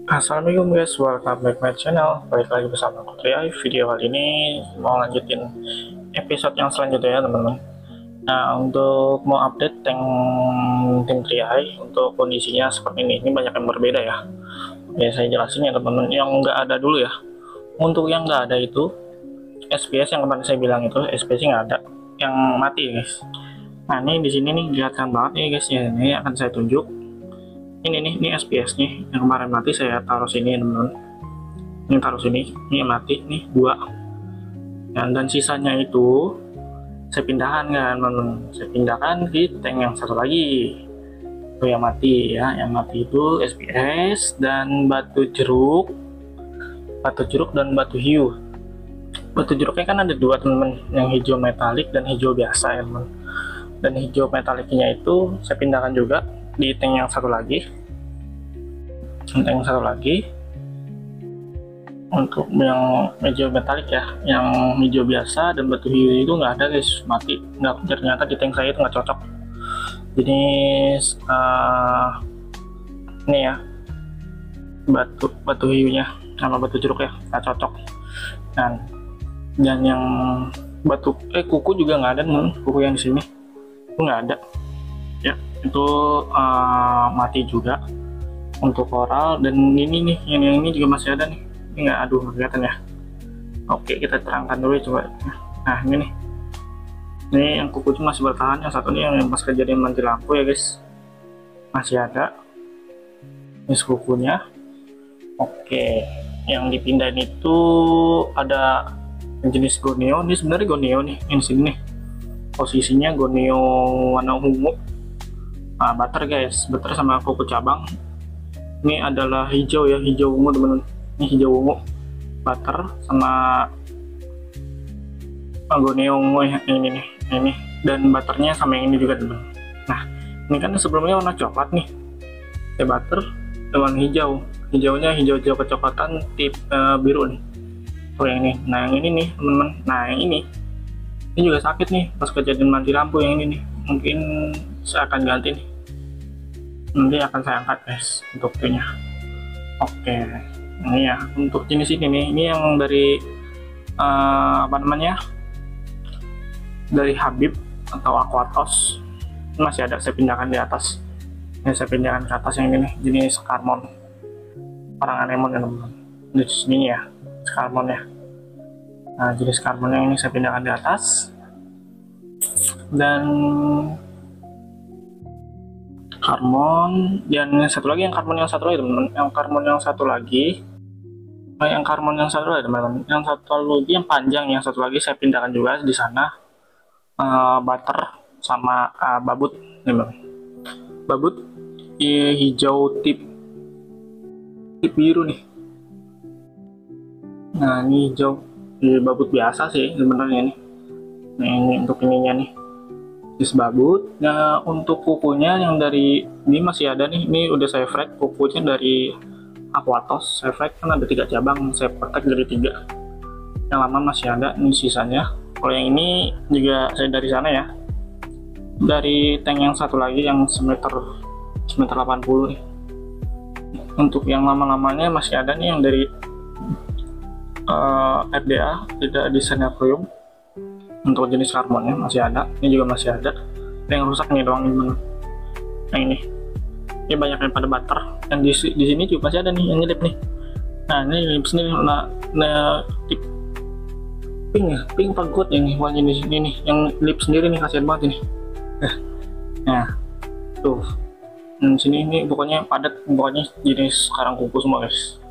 Assalamualaikum guys, welcome back my channel. Balik lagi bersama aku Triai. Video kali ini mau lanjutin episode yang selanjutnya ya teman-teman. Nah, untuk mau update tank tim Triai untuk kondisinya seperti ini banyak yang berbeda ya. Oke, saya jelasin ya teman-teman. Yang nggak ada dulu ya. Untuk yang nggak ada itu SPS yang kemarin saya bilang itu SPS nggak ada, yang mati ya guys. Nah ini di sini nih kelihatan banget ya guys ya. Ini akan saya tunjuk. Ini SPS nih yang kemarin mati saya taruh sini teman-teman. Ini taruh sini, ini mati nih dua. Dan sisanya itu saya pindahkan kan teman-teman. Saya pindahkan di tank yang satu lagi. Itu yang mati ya, yang mati itu SPS dan batu jeruk dan batu hiu. Batu jeruknya kan ada dua teman-teman, yang hijau metalik dan hijau biasa ya teman. Dan hijau metaliknya itu saya pindahkan juga di tank yang satu lagi. Untuk yang hijau metalik ya, yang hijau biasa dan batu hiu itu nggak ada guys, mati. Nggak, ternyata di tank saya itu nggak cocok jenis ini ya, batu hiunya sama batu jeruk ya nggak cocok. Dan yang kuku juga nggak ada kuku yang di sini itu nggak ada ya, itu mati juga. Untuk koral dan ini nih yang ini juga masih ada nih, ini nggak, aduh kelihatan ya. Oke, kita terangkan dulu coba. Nah ini nih, ini yang kuku masih bertahan, yang satu nih yang pas kejadian mati lampu ya guys masih ada ini kukunya. Oke, yang dipindahin itu ada jenis goneo. Ini sebenarnya goneo nih, ini sini nih posisinya goneo warna ungu. Nah, butter guys, butter sama kuku cabang. Ini adalah hijau ya, hijau ungu teman-teman. Ini hijau ungu, butter sama goneo ungu ya, ini nih, ini dan butternya sama yang ini juga teman. Nah, ini kan sebelumnya warna coklat nih, ya butter dengan hijau. Hijaunya hijau kecoklatan tip biru nih. Oh yang ini. Nah yang ini nih teman-teman. Nah yang ini juga sakit nih pas kejadian mati lampu. Yang ini nih mungkin saya akan ganti nih, nanti akan saya angkat guys untuk itunya. Oke, ini ya untuk jenis ini nih, ini yang dari apa namanya, dari Habib atau Aquatos. Ini masih ada, saya pindahkan di atas. Ini saya pindahkan ke atas yang ini nih, jenis Carmon, orang anemon ya teman-teman. Di sini ya Carmon ya. Nah jenis Carmon yang ini saya pindahkan di atas. Dan Carmon dan yang satu lagi, yang Carmon yang satu lagi teman-teman, yang Carmon yang satu lagi, teman-teman, yang satu lagi yang panjang, yang satu lagi saya pindahkan juga di sana. Butter sama babut teman-teman. Babut hijau tip biru nih. Nah ini hijau babut biasa sih sebenarnya nih. Nah ini untuk ininya nih babut. Nah untuk kukunya yang dari ini masih ada nih, ini udah saya frag kukunya dari Aquatos. Saya frag kan ada 3 cabang, saya petek dari 3 yang lama masih ada, ini sisanya. Kalau yang ini juga saya dari sana ya, dari tank yang satu lagi yang semeter 80 nih. Untuk yang lama-lamanya masih ada nih, yang dari FDA tidak di Senapurium. Untuk jenis Carmonnya masih ada, ini juga masih ada. Yang rusak nih doang ini. Yang ini banyak yang pada butter. Yang di sini juga masih ada nih yang nyelip nih. Nah ini lips nih, tip pink pagut yang warna di sini nih, yang lip sendiri nih, kasihan banget ini. Nah tuh, sini ini pokoknya padat, pokoknya jenis sekarang kuku semua guys.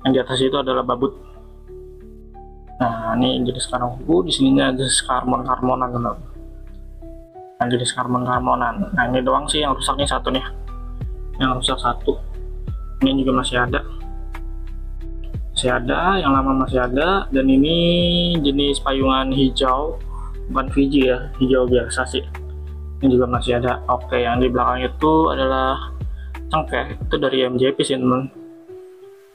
Yang di atas itu adalah babut. Nah ini jenis sekarang kuku, di sininya ada Carmonan teman. Nah jenis Carmonan. Nah ini doang sih yang rusaknya satu nih, yang rusak satu. Ini juga masih ada, yang lama masih ada. Dan ini jenis payungan hijau, bukan Fiji ya, hijau biasa sih. Ini juga masih ada. Oke, yang di belakang itu adalah cengkeh, itu dari MJP sih teman.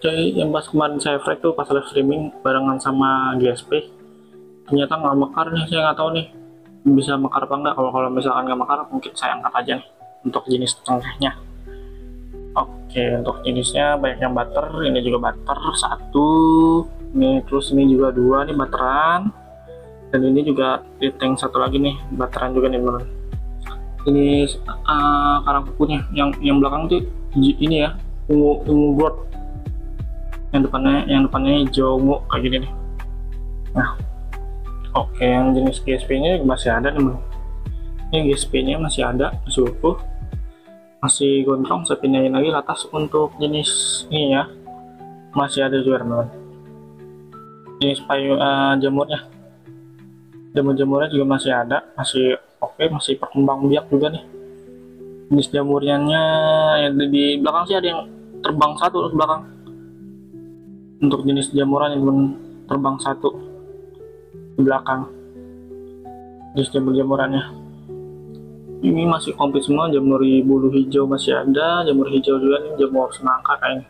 Oke, yang pas kemarin saya frag tuh pas live streaming barengan sama GSP, ternyata nggak mekar nih. Saya nggak tahu nih bisa mekar apa enggak. Kalau misalkan nggak mekar, mungkin saya angkat aja nih untuk jenis cengkehnya. Oke, untuk jenisnya banyak yang butter, ini juga butter satu, ini terus ini juga dua nih butteran, dan ini juga di tank satu lagi nih butteran juga nih teman. Ini karang kukunya, yang belakang tuh ini ya ungu gold, yang depannya hijau ungu kayak gini nih. Nah, oke, yang jenis GSP-nya masih ada nih teman. Ini GSP-nya masih ada, masih utuh, masih gondrong. Saya pindahin lagi ke atas. Untuk jenis ini ya masih ada juga teman. Jenis jamurnya, jamurnya juga masih ada, masih oke, masih berkembang biak juga nih. Jenis jamurnya yang di belakang sih ada yang terbang satu ke belakang. Untuk jenis jamuran yang terbang satu di belakang, jenis jamurannya ini masih komplit semua. Jamur bulu hijau masih ada, jamur hijau juga nih, jamur semangka kayaknya,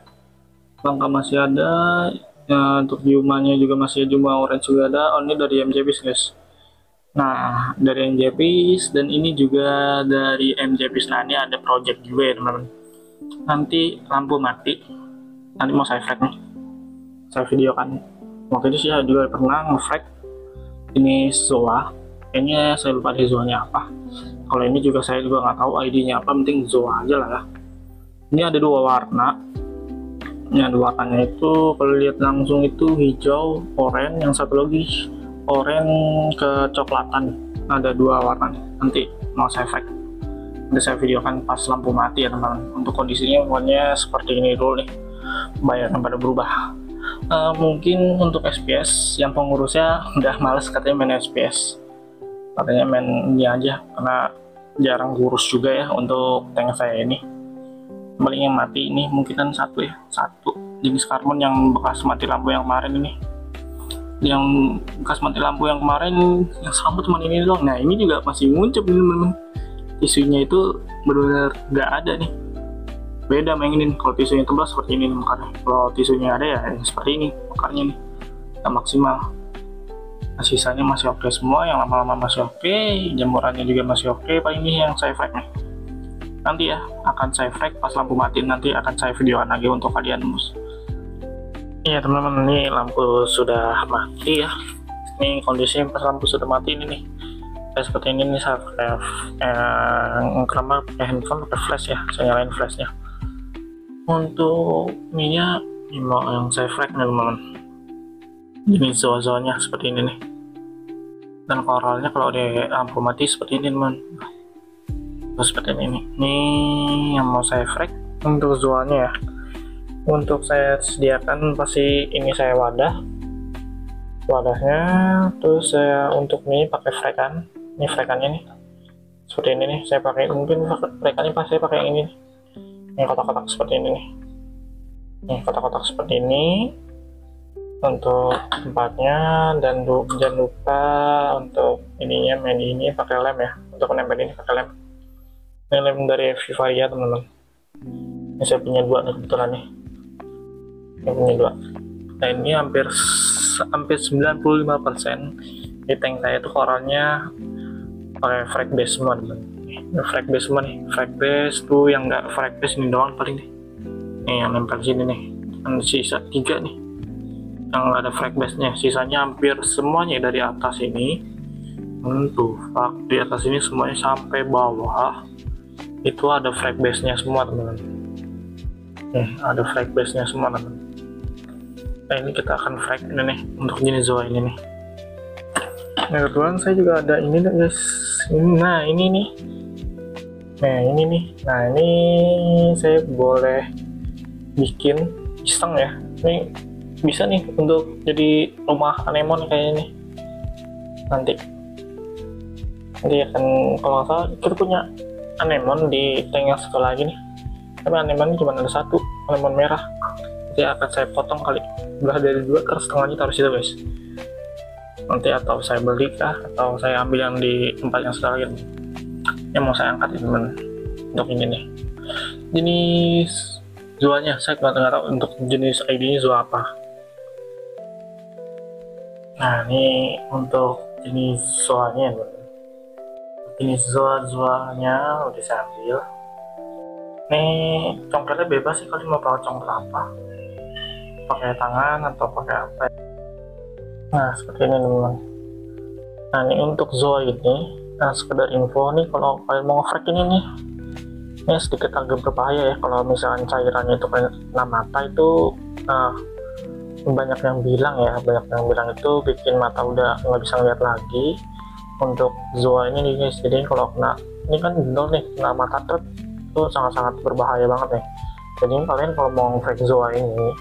semangka masih ada ya. Untuk jumanya juga masih juma orange juga ada. Oh, ini dari MJBis guys. Nah, dari MJBis, dan ini juga dari MJBis. Nah, ini ada project juga ya teman-teman. Nanti lampu mati, nanti mau saya flag nih, saya videokan. Waktu itu sih saya juga pernah nge-flag ini Zoa, kayaknya saya lupa di Zoanya apa. Kalau ini juga saya juga nggak tahu ID-nya apa, penting Zoa aja lah ya. Ini ada dua warna. Ini ada warnanya itu, kalau lihat langsung itu hijau, oranye, yang satu lagi oranye kecoklatan. Ada dua warna. Nanti mau saya flag, nanti saya videokan pas lampu mati ya teman-teman. Untuk kondisinya pokoknya seperti ini dulu nih, bayarnya pada berubah. Mungkin untuk SPS yang pengurusnya udah males katanya main SPS, katanya main ini aja karena jarang ngurus juga ya. Untuk tank saya ini paling yang mati ini mungkin kan satu jenis karbon yang bekas mati lampu yang kemarin ini, yang bekas mati lampu yang kemarin yang sama teman ini doang. Nah, ini juga masih nguncep teman-teman, tisunya itu benar-benar nggak ada nih, beda mainin. Kalau tisunya tebal seperti ini makanya, kalau tisunya ada ya seperti ini makanya nih nggak maksimal. Nah, sisanya masih oke semua, yang lama-lama masih oke, jamurannya juga masih oke. Paling ini yang saya flag nih, nanti ya akan saya flag pas lampu mati, nanti akan saya videokan lagi untuk kalian mus. Iya teman-teman, ini lampu sudah mati ya. Ini kondisinya pas lampu sudah mati ini nih, kayak seperti ini nih. Saya pakai pakai handphone, pakai flash ya, saya nyalain flashnya. Untuk ininya yang saya flag nih teman-teman, ini zoa-zoanya seperti ini nih, dan koralnya kalau di lampu mati seperti ini teman. Terus seperti ini yang mau saya flag. Untuk zoanya ya, untuk saya sediakan pasti ini saya wadahnya, terus saya untuk ini pakai flagan. Ini flagannya nih seperti ini nih, saya pakai mungkin flagannya pas saya pakai yang ini nih, yang kotak-kotak seperti ini nih, kotak-kotak seperti ini untuk tempatnya. Dan jangan lupa untuk ininya, main ini pakai lem ya, untuk menempel ini pakai lem. Ini lem dari Vivaria teman-teman, ini saya punya dua nih kebetulan nih, saya punya dua. Nah, ini hampir 95% di tank saya itu koralnya pakai frag base semua teman. Ini frag base semua nih, frag base tuh yang nggak frag base ini doang paling nih. Nih yang nempel sini nih, kan sisa 3 nih yang ada frag base nya, sisanya hampir semuanya dari atas ini. Tuh di atas ini semuanya sampai bawah itu ada frag base nya semua teman-teman. Ada frag base nya semua teman. Nah, ini kita akan frag ini nih untuk jenis Zoa ini nih. Nah, kebetulan saya juga ada ini guys. Nah, ini nih. Nah, ini nih. Nah, ini saya boleh bikin iseng ya. Ini bisa nih untuk jadi rumah anemon kayaknya nih. Nanti akan, kalau nggak salah kita punya anemon di tank yang satu lagi nih. Tapi anemon cuma ada satu, anemon merah. Nanti akan saya potong kali, belah dari 2, terus setengahnya taruh situ guys. Nanti atau saya beli kah, atau saya ambil yang di tempat yang satu lagi yang mau saya angkat teman. Untuk ini nih jenis zoanya saya nggak tahu untuk jenis ID-nya zoa apa. Nah, ini untuk jenis zoanya, jenis zoanya udah saya ambil. Ini congkelnya bebas sih, kalian mau pakai congkel apa, pakai tangan atau pakai apa ya. Nah seperti ini teman-teman. Nah ini untuk Zoa ini, nah sekedar info nih, kalau kalian mau nge ini nih, ini sedikit agak berbahaya ya kalau misalnya cairannya itu kena mata itu. Nah, banyak yang bilang ya, banyak yang bilang itu bikin mata udah nggak bisa ngeliat lagi. Untuk Zoa ini nih guys, jadi kalau kena ini kan gendol nih, kena mata itu sangat-sangat berbahaya banget nih. Jadi kalian kalau mau nge Zoa ini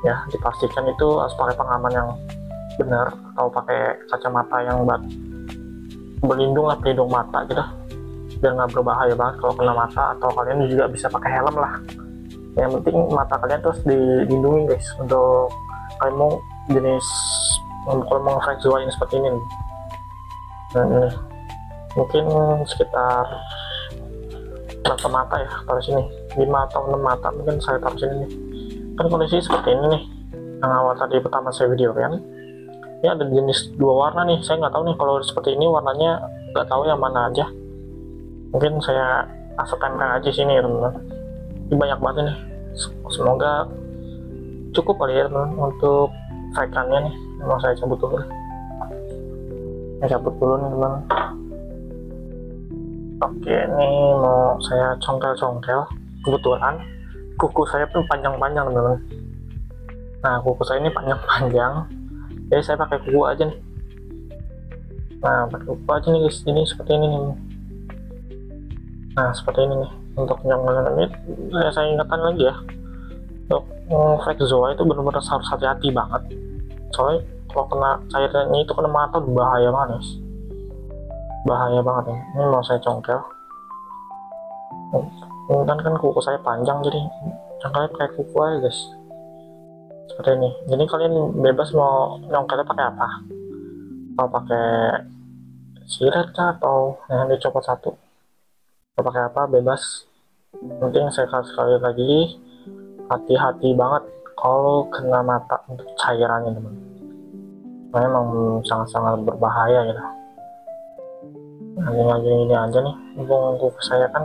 ya, dipastikan itu harus pakai pengaman yang benar atau pakai kacamata yang berlindung lah, pelindung mata gitu, biar nggak berbahaya banget kalau kena mata. Atau kalian juga bisa pakai helm lah, yang penting mata kalian terus dilindungi guys. Untuk kalian mau jenis, kalau mau nge seperti ini nih. Nah ini mungkin sekitar berapa mata ya, taruh sini 5 atau 6 mata mungkin saya taruh sini nih. Kan kondisi seperti ini nih, yang awal tadi pertama saya video kan, ini ada jenis 2 warna nih. Saya nggak tahu nih kalau seperti ini warnanya, nggak tahu yang mana aja. Mungkin saya asal tempel aja sini ya teman-teman. Ini banyak banget nih, semoga cukup kali ya teman untuk frekannya nih. Mau saya cabut dulu, saya cabut dulu nih teman. Oke, ini mau saya congkel-congkel. Kebetulan kuku saya pun panjang-panjang teman-teman. Nah kuku saya ini panjang-panjang, jadi saya pakai kuku aja nih. Nah pakai kuku aja nih guys, ini seperti ini nih. Nah seperti ini nih. Untuk yang ini saya ingatkan lagi ya, untuk flex Zoa itu benar-benar harus hati-hati banget, soalnya kalau kena cairannya itu kena mata bahaya banget guys, bahaya banget ya. Ini mau saya congkel, kan kuku saya panjang, jadi congkelnya pakai kuku aja guys, seperti ini. Jadi kalian bebas mau nyongkelnya pakai apa, mau pakai silet kah, atau yang dicopot satu, mau pakai apa bebas. Penting saya sekali lagi, hati-hati banget kalau kena mata untuk cairannya teman. Memang sangat-sangat berbahaya gitu. Nah, ini aja nih, mumpung kuku saya kan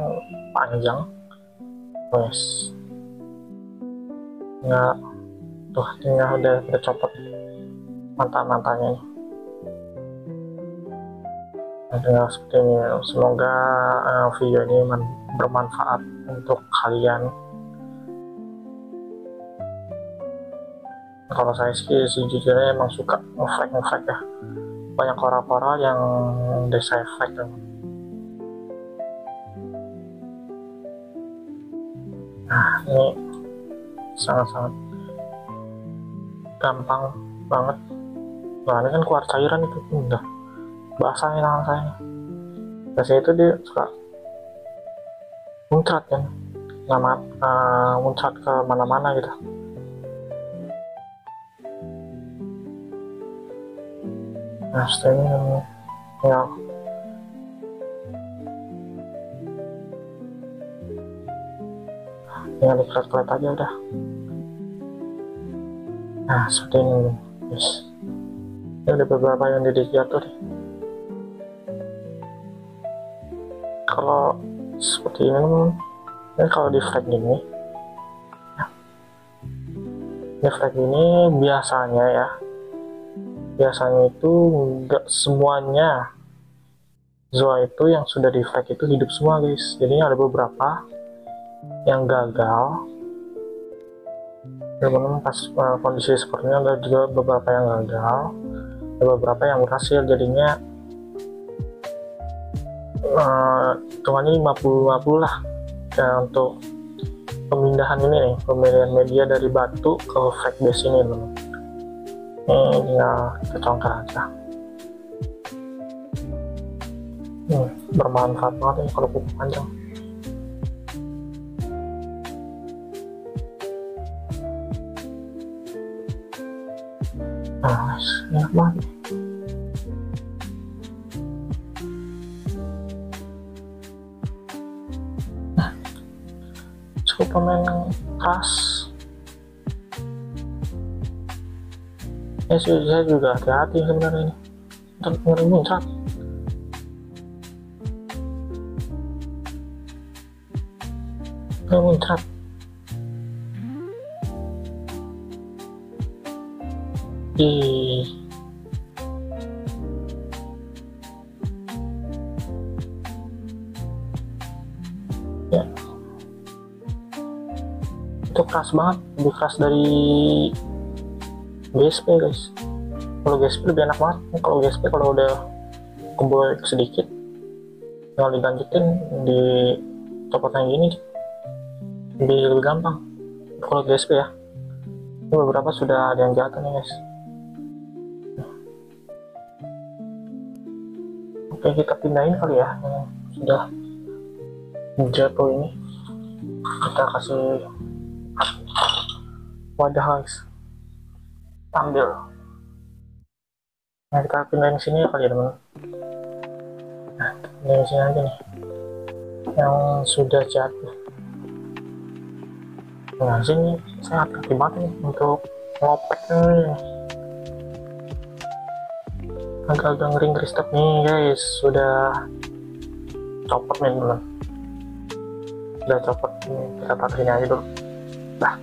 panjang, wes nggak tuh, tinggal udah copot mata-matanya nih. Nah, tinggal seperti ini. Semoga video ini bermanfaat untuk kalian. Kalau saya sih sejujurnya emang suka ngeflag ya, banyak orang-orang yang udah saya flag ya. Nah ini sangat-sangat gampang banget. Nah ini kan keluar cairan itu udah basah nih tangan saya. Biasanya itu dia suka muncrat kan, muncrat ke mana-mana gitu. Nah setelah ini ya, tinggal dikelet-kelet aja udah. Nah seperti ini guys, ini ada beberapa yang jatuh nih. Kalau seperti ini kalau di flag gini ya, di flag ini biasanya itu enggak semuanya Zoa itu yang sudah di flag itu hidup semua guys. Jadi ada beberapa yang gagal. Teman-teman pas kondisi seperti ini ada juga beberapa yang gagal, ada beberapa yang berhasil. Jadinya hitungannya 50-50 lah ya, untuk pemindahan ini nih, pemindahan media dari batu ke flag base ini teman. Ini tinggal kita congkel aja. Bermanfaat banget ini kalau kuku panjang. Nah, enak banget. Cukup pemain keras. Saya juga hati-hati sebenarnya ini, untuk ngeri muncrat. muncrat. Ih, ya itu keras banget, lebih keras dari GSP guys. Kalau GSP lebih enak banget. Kalau GSP kalau udah kumpul sedikit tinggal dilanjutin di copotan gini lebih gampang. Kalau GSP ya, ini beberapa sudah ada yang jatuh nih guys. Oke, kita pindahin kali ya yang sudah jatuh ini. Kita kasih wadah guys, ambil. Nah, kita pindahin sini kali ya teman. Nah, pindahin sini aja nih yang sudah jatuh. Nah, sini saya hati-hati banget nih untuk ngopek nih. Agak-agak ngering step nih guys, sudah copot nih teman. Udah copot nih, kita taruh sini aja dulu. Nah,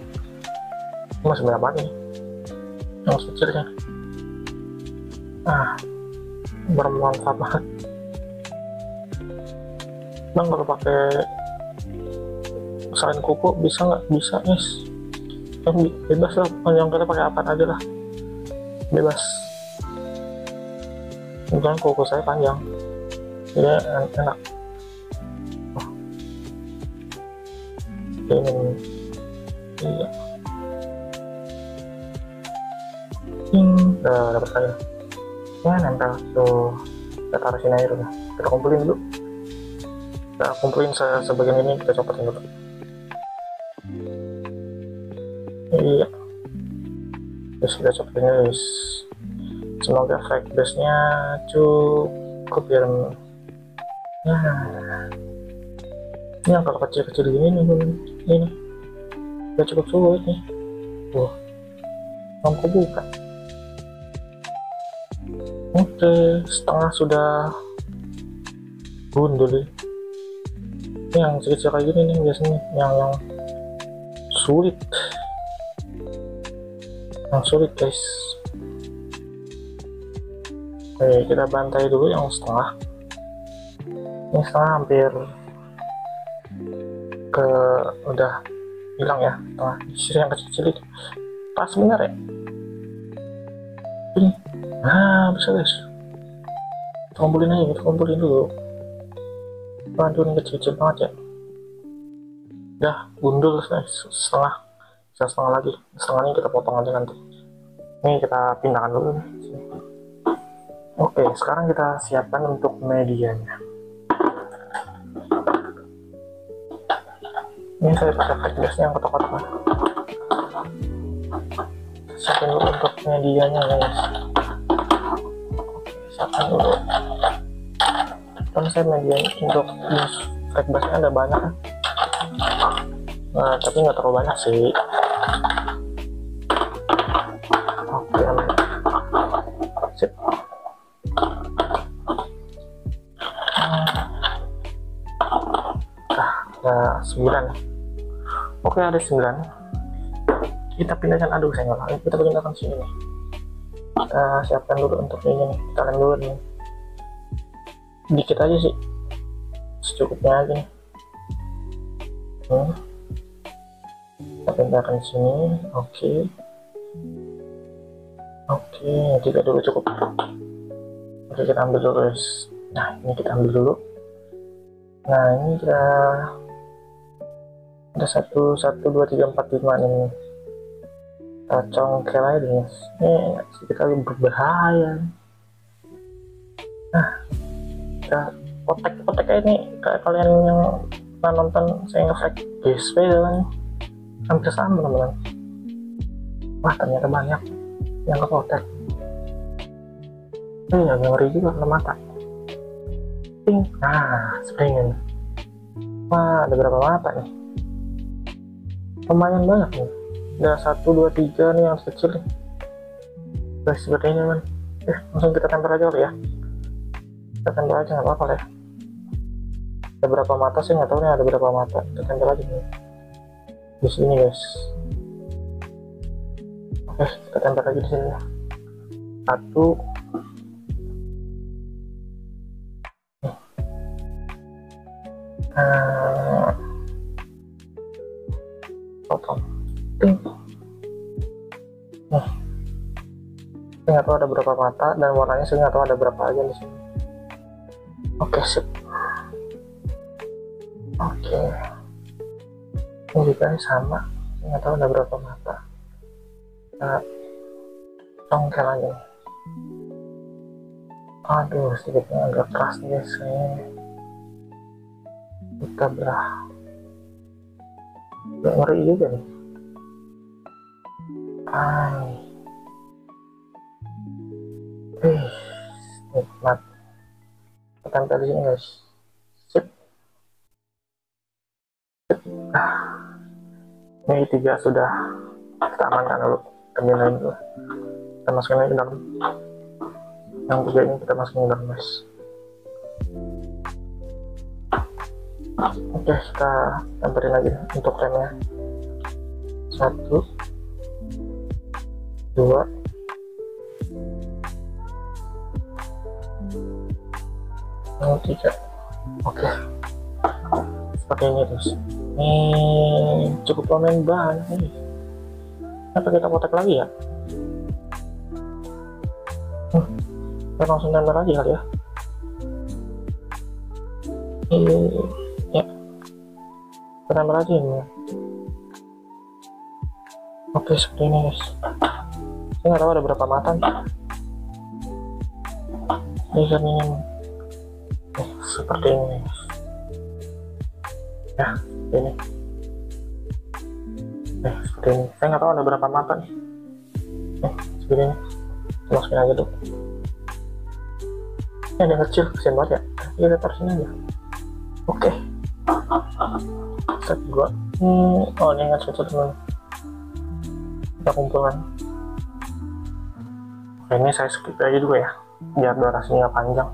ini masih banyak banget nih yang kecilnya. Nah, bermanfaat banget. Bang, kalau pakai selain kuku bisa nggak? Bisa guys, yang bebas lah, yang kita pakai apa aja lah, bebas. Kemudian kuku saya panjang, jadi enak. Oh. Ini iya. Udah dapat aja. Ya nempel tuh. Kita taruh sini aja dulu. Kita kumpulin dulu. Kita kumpulin sebagian ini, kita copotin dulu. Iya. Terus kita copotin guys. Semoga fake base nya cukup biar ya. Ini yang kalau kecil-kecil gini nih, ini udah cukup sulit nih. Wah, lampu buka. Oke, setengah sudah gundul. Ini yang kecil kayak gini nih biasanya yang sulit, guys. Oke, kita bantai dulu yang setengah. Ini setengah hampir ke udah hilang ya, setengah. Sisi yang kecil itu pas bener ya ini. Nah, bisa guys, kita kumpulin aja, kita kumpulin dulu. Waduh, ini kecil-kecil banget ya. Udah gundul guys, setengah, bisa setengah lagi. Setengah ini kita potong aja nanti. Ini kita pindahkan dulu nih. Oke, sekarang kita siapkan untuk medianya. Ini saya pakai fake base yang kotak-kotak. Siapkan dulu untuk medianya guys. Oke, siapkan dulu. Kan saya medianya untuk fake base nya ada banyak kan. Nah, tapi nggak terlalu banyak sih. Oke, aman. Sip. Ada 9. Oke, ada 9. Kita pindahkan, aduh saya nggak, kita pindahkan sini nih. Kita siapkan dulu untuk ini nih, kita lem dulu nih. Dikit aja sih, secukupnya aja nih. Kita pindahkan sini. Oke, 3 dulu cukup. Oke, kita ambil dulu guys. Nah, ini kita ambil dulu. Nah, ini kita ada 1, 2, 3, 4, 5 nih. Kita congkel aja nih. Ini sedikit agak berbahaya. Nah, kita potek aja nih. Kayak kalian yang pernah nonton saya nge-fake GSP kan, hampir sama teman-teman. Wah, ternyata banyak yang kepotek. Yang ngeri juga kena mata. Nah, springin. Wah, ada berapa mata nih? Lumayan banyak nih. Ada 1, 2, 3 nih yang kecil nih. Guys, seperti ini man. Langsung kita tempel aja kali ya. Kita tempel aja, nggak apa-apa ya. Ada berapa mata sih nggak tahu nih, ada berapa mata. Kita tempel aja nih. di sini guys. Oke, kita tempel lagi di sini. Satu. Potong. Ting. Nih. Saya nggak tahu ada berapa mata dan warnanya saya nggak tahu ada berapa aja di sini. Oke, sip. Oke. Ini juga sama. Saya nggak tahu ada berapa mata. Nah, congkel aja. Aduh, sedikitnya agak keras nih guys. Kita belah. Gak ngeri juga nih. Nikmat. Kita tempel di sini guys. Sip. Ini 3 sudah kita amankan dulu. Terminain dulu. Kita masukin lagi ke dalam. Yang 3 ini kita masukin ke dalam guys. Oke, kita tempelin lagi untuk remnya. 1, 2, 3. Oke, seperti ini terus. Ini cukup lumayan banyak nih. Apa kita kotak lagi ya? Kita langsung tempel lagi kali ya. Ya, kita tempel lagi ini. Oke, seperti ini guys. Saya nggak tahu ada berapa mata nih. Ini kan ini. Seperti ini. Ya, ini. Seperti ini. Saya nggak tahu ada berapa mata nih. Seperti ini. Masukin aja tuh. Ini ada yang kecil, kesian banget ya. Kita taruh sini aja. Oke. Set gua. Oh, ini nggak cocok teman. Kita kumpulkan. Oke, ini saya skip aja dulu ya, biar durasinya panjang.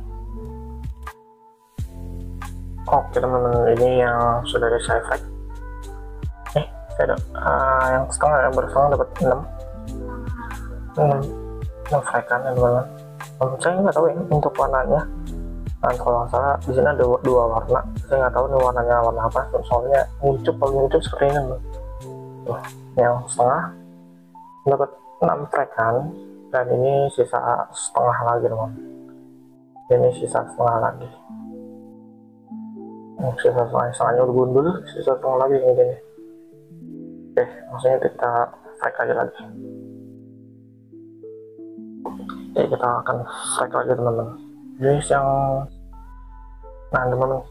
Oke teman-teman, ini yang sudah saya frag. Saya ada yang setengah, yang bersetengah dapat 6 frag kan ya teman-teman. Saya nggak tahu ya untuk warnanya. Nah, kalau nggak salah di sini ada 2 warna. Saya nggak tahu nih warnanya warna apa. Soalnya kalau nguncup seperti ini teman. Tuh, yang setengah dapat 6 frag kan. Dan ini sisa setengah lagi teman. Ini sisa setengah lagi. Sisa setengahnya udah gundul, sisa setengah lagi yang ini. Oke, maksudnya kita frag aja lagi. Oke, kita akan frag lagi teman-teman. Ini yang, nah teman-teman,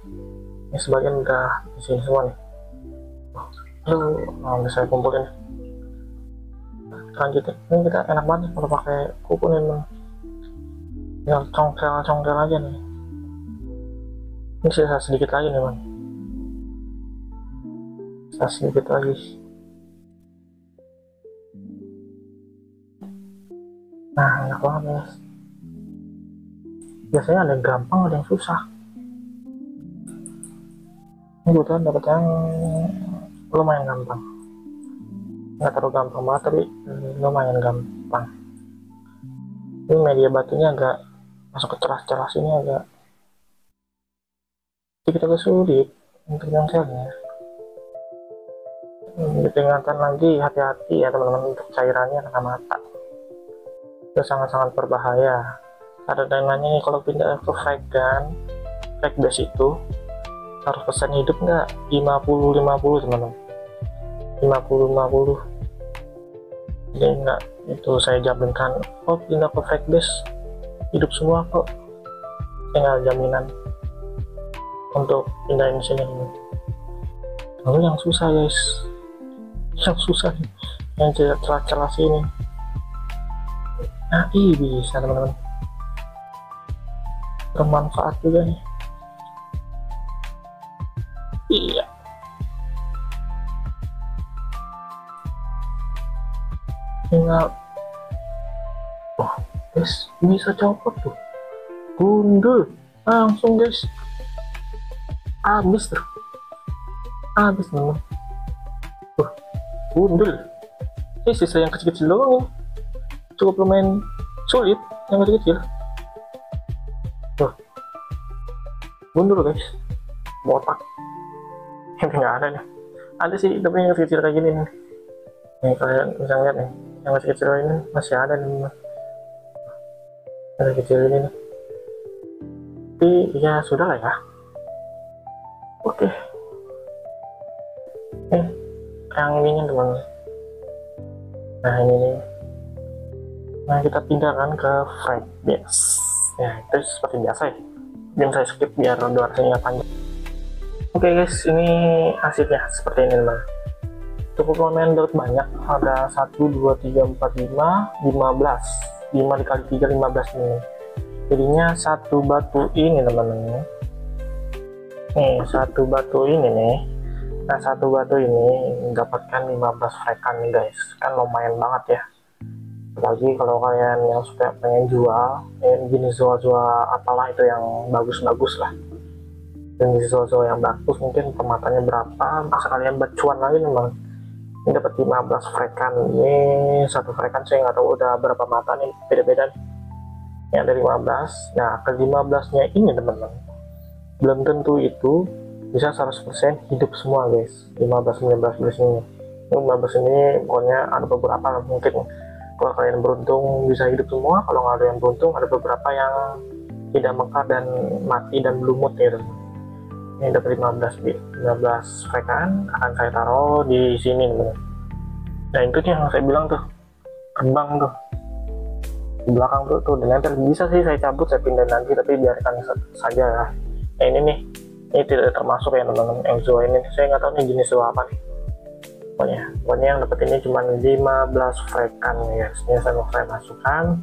ini sebagian udah di sini semua nih. Lalu bisa saya kumpulin. Lanjutin, ini kita enak banget kalau pakai kuku nih teman. Tinggal congkel aja nih. Ini sisa sedikit lagi nih man. Sisa sedikit lagi. Nah, enak banget guys. Biasanya ada yang gampang, ada yang susah. Ini kebetulan dapat yang lumayan gampang. Nggak terlalu gampang banget, tapi lumayan gampang. Ini media batunya agak masuk ke celah-celah sini, agak sedikit sulit untuk nyongkelnya. Diperingatkan lagi, hati-hati ya teman-teman untuk cairannya kena mata. Itu sangat-sangat berbahaya. Ada yang nanya nih, kalau pindah ke frag base itu harus pesan hidup nggak? 50-50 teman-teman. 50-50. Jadi enggak, itu saya jaminkan. Oh, pindah ke frag base hidup semua kok. Tinggal jaminan untuk pindahin sini. Lalu yang susah guys, yang susah yang celah-celah sini. Nah, bisa teman-teman, bermanfaat juga nih. Iya, tinggal guys, bisa copot tuh, gundul langsung guys. Habis teman. gundul. Sisa yang kecil-kecil doang nih. Cukup lumayan sulit yang kecil-kecil. Tuh, gundul guys, botak. Ini nggak ada nih. Ada sih, tapi yang kecil-kecil kayak gini nih. Nih kalian bisa lihat nih, yang kecil-kecil ini masih ada nih. Yang kecil ini nih. Tapi ya sudah lah ya. Oke. Yang ini teman. Nah ini nih. Nah kita pindahkan ke frame base. Ya itu seperti biasa ya. Jangan saya skip biar durasinya panjang. Oke guys, ini hasilnya seperti ini teman. Cukup lumayan banyak. Ada 1, 2, 3, 4, 5, 15. 5 dikali 3, 15 ini. Jadinya satu batu ini teman-teman. Nih satu batu ini nih. Nah satu batu ini mendapatkan 15 frekan nih guys. Kan lumayan banget ya. Apalagi kalau kalian yang suka pengen jual jenis jual apalah itu yang bagus-bagus lah. Jenis jual yang bagus mungkin permatanya berapa, masa kalian bercuan lagi memang. Ini dapat 15 frekan. Ini satu frekan saya nggak tahu udah berapa mata nih, beda-beda nih. Ini ada 15. Nah ke 15 nya ini teman-teman belum tentu itu bisa 100% hidup semua guys. 15 ini 15 ini pokoknya ada beberapa mungkin kalau kalian beruntung bisa hidup semua, kalau nggak ada yang beruntung ada beberapa yang tidak mekar dan mati dan lumut ya teman. Ini dapat 15 frekan akan saya taruh di sini teman. Nah itu yang saya bilang tuh kembang tuh di belakang tuh dan nanti bisa sih saya cabut, saya pindah nanti, tapi biarkan saja ya. Nah ini nih, ini tidak termasuk ya teman-teman, Exo ini saya nggak tahu nih jenis apa nih. Pokoknya yang dapat ini cuma 15 frekan ya. Ini saya masukkan,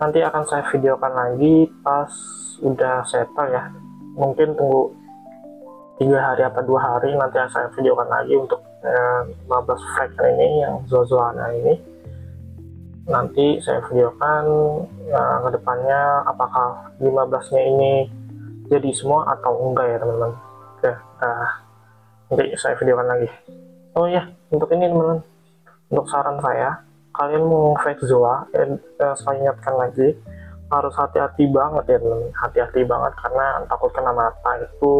nanti akan saya videokan lagi pas udah settle ya. Mungkin tunggu 3 hari apa 2 hari nanti saya videokan lagi untuk 15 frekan ini yang Zozoana ini. Nanti saya videokan ke depannya apakah 15 nya ini jadi semua atau enggak ya teman-teman. Oke, nanti saya videokan lagi. Oh ya, untuk ini teman-teman, untuk saran saya, kalian mau fake Zoa, saya ingatkan lagi, harus hati-hati banget ya teman-teman, hati-hati banget karena takut kena mata itu,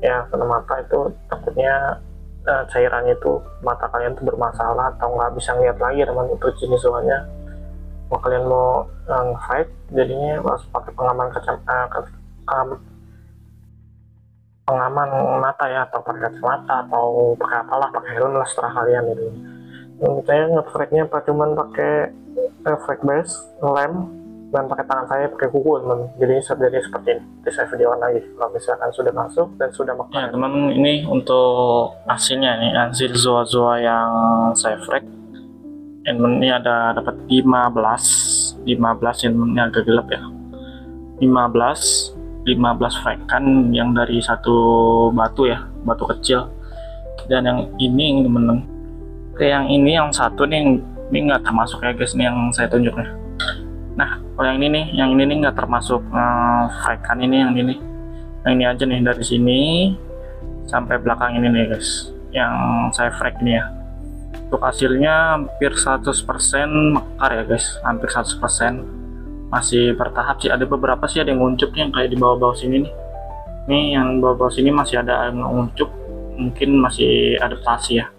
ya kena mata itu takutnya cairannya itu mata kalian tuh bermasalah atau nggak bisa ngeliat lagi teman-teman untuk jenis Zoanya. Kalau kalian mau fake, jadinya harus pakai pengaman pengaman mata ya, atau pakai kacamata atau pakai apalah, pakai helm lah setelah kalian itu. Saya nge-frame-nya cuman pakai frame base, lem, dan pakai tangan saya pakai kuku teman. Jadi seperti ini. Nanti saya videokan lagi kalau misalkan sudah masuk dan sudah makan. Ya teman, ini untuk hasilnya nih, hasil zoa yang saya frame. Ini ada dapat 15 ini agak gelap ya. 15 frekan yang dari satu batu ya, batu kecil. Dan yang ini temen-temen, yang ini yang satu nih, ini nggak termasuk ya guys, ini yang saya tunjuknya. Nah kalau yang ini nih nggak termasuk frekan ini, yang ini aja nih dari sini sampai belakang ini nih guys, yang saya frek ini ya. Untuk hasilnya hampir 100% mekar ya guys, hampir 100%. Masih bertahap sih, ada beberapa sih ada yang nguncup yang kayak di bawah-bawah sini nih yang bawah-bawah sini masih ada yang nguncup, mungkin masih adaptasi ya.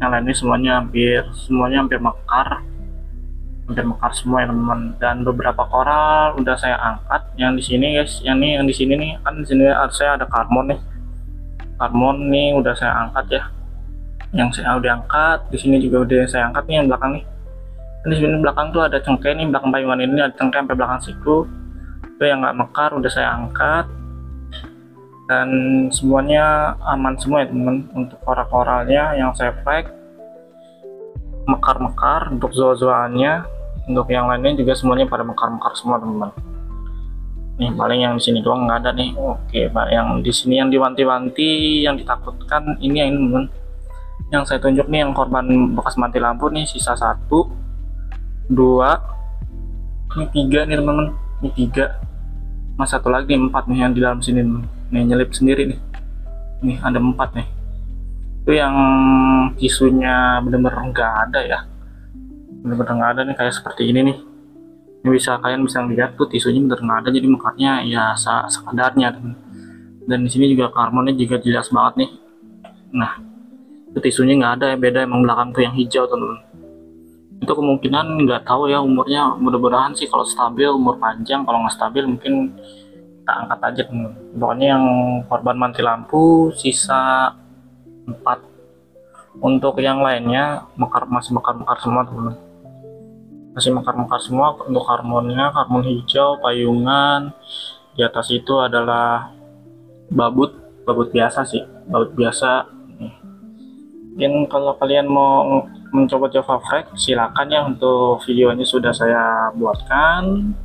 Yang lainnya semuanya hampir mekar semua ya teman-teman. Dan beberapa koral udah saya angkat yang di sini guys, yang di sini nih kan di sini saya ada Karmon nih udah saya angkat ya, yang saya udah angkat. Di sini juga udah saya angkat nih yang belakang nih. Di sini belakang tuh ada cengkeh nih, belakang payungan ini ada cengkeh sampai belakang siku. Itu yang nggak mekar udah saya angkat. Dan semuanya aman semua ya teman. Untuk koral-koralnya yang saya pack mekar-mekar, untuk zoa-zoanya, untuk yang lainnya juga semuanya pada mekar-mekar semua teman-teman. Nih paling yang di sini doang nggak ada nih. Oke, Pak, yang di sini yang diwanti-wanti, yang ditakutkan ini yang ini teman. Yang saya tunjuk nih yang korban bekas mati lampu nih, sisa 1, 2, ini 3 nih teman-teman, ini 3, mas satu lagi 4 nih yang di dalam sini nih, nyelip sendiri nih ada 4 nih. Itu yang tisunya bener-bener nggak ada ya, bener-bener nggak ada nih, kayak seperti ini nih. Ini kalian bisa lihat tuh tisunya bener nggak ada, jadi mekarnya ya sekadarnya. Dan di sini juga karbonnya juga jelas banget nih. Nah, itu tisunya nggak ada ya, beda emang belakang tuh yang hijau teman-teman. Itu kemungkinan nggak tahu ya umurnya, mudah-mudahan sih kalau stabil umur panjang, kalau nggak stabil mungkin kita angkat aja teman-teman. Pokoknya yang korban mati lampu sisa 4. Untuk yang lainnya masih mekar-mekar semua teman-teman, masih mekar-mekar semua. Untuk karbonnya karbon hijau payungan. Di atas itu adalah babut biasa sih, babut biasa. Mungkin kalau kalian mau mencoba Java Frac silakan ya, untuk videonya sudah saya buatkan,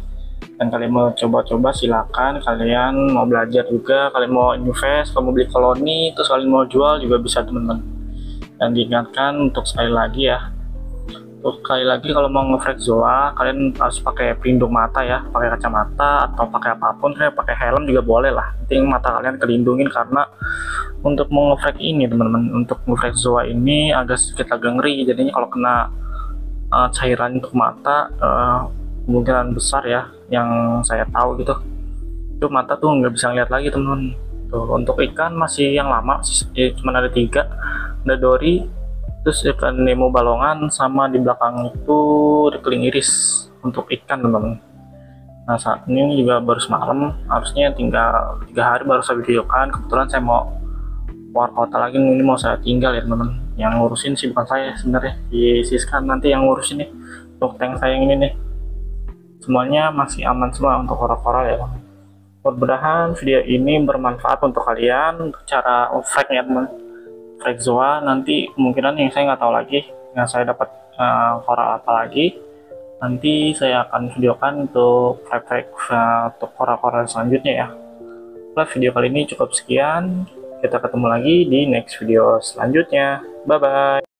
dan kalian mau coba-coba silakan. Kalian mau belajar juga, kalian mau invest, kamu beli koloni terus kalian mau jual juga bisa teman-teman. Dan diingatkan untuk sekali lagi ya, kalau mau ngefrek zoa kalian harus pakai pelindung mata ya, pakai kacamata atau pakai apapun, kayak pakai helm juga boleh lah, penting mata kalian kelindungin. Karena untuk mau ngefrek ini teman-teman, untuk ngefrek zoa ini agak ngeri, jadinya kalau kena cairan untuk mata kemungkinan besar ya, yang saya tahu gitu, itu mata tuh nggak bisa lihat lagi teman-teman. Untuk ikan masih yang lama cuma ada 3, ada dori, terus ikan nemo balongan, sama di belakang itu rekeling iris untuk ikan teman-teman. Nah saat ini juga baru semalam, harusnya tinggal 3 hari baru saya videokan. Kebetulan saya mau keluar kota lagi, ini mau saya tinggal ya teman-teman. Yang ngurusin sih bukan saya sebenarnya, di Siska nanti yang ngurusin nih untuk tank saya yang ini nih. Semuanya masih aman semua untuk koral-koral ya. Mudah-mudahan video ini bermanfaat untuk kalian, untuk cara frag-nya teman. Frag zoa nanti kemungkinan yang saya nggak tahu lagi, yang saya dapat koral apa lagi, nanti saya akan videokan untuk frag untuk koral-koral selanjutnya ya. Video kali ini cukup sekian, kita ketemu lagi di next video selanjutnya. Bye bye.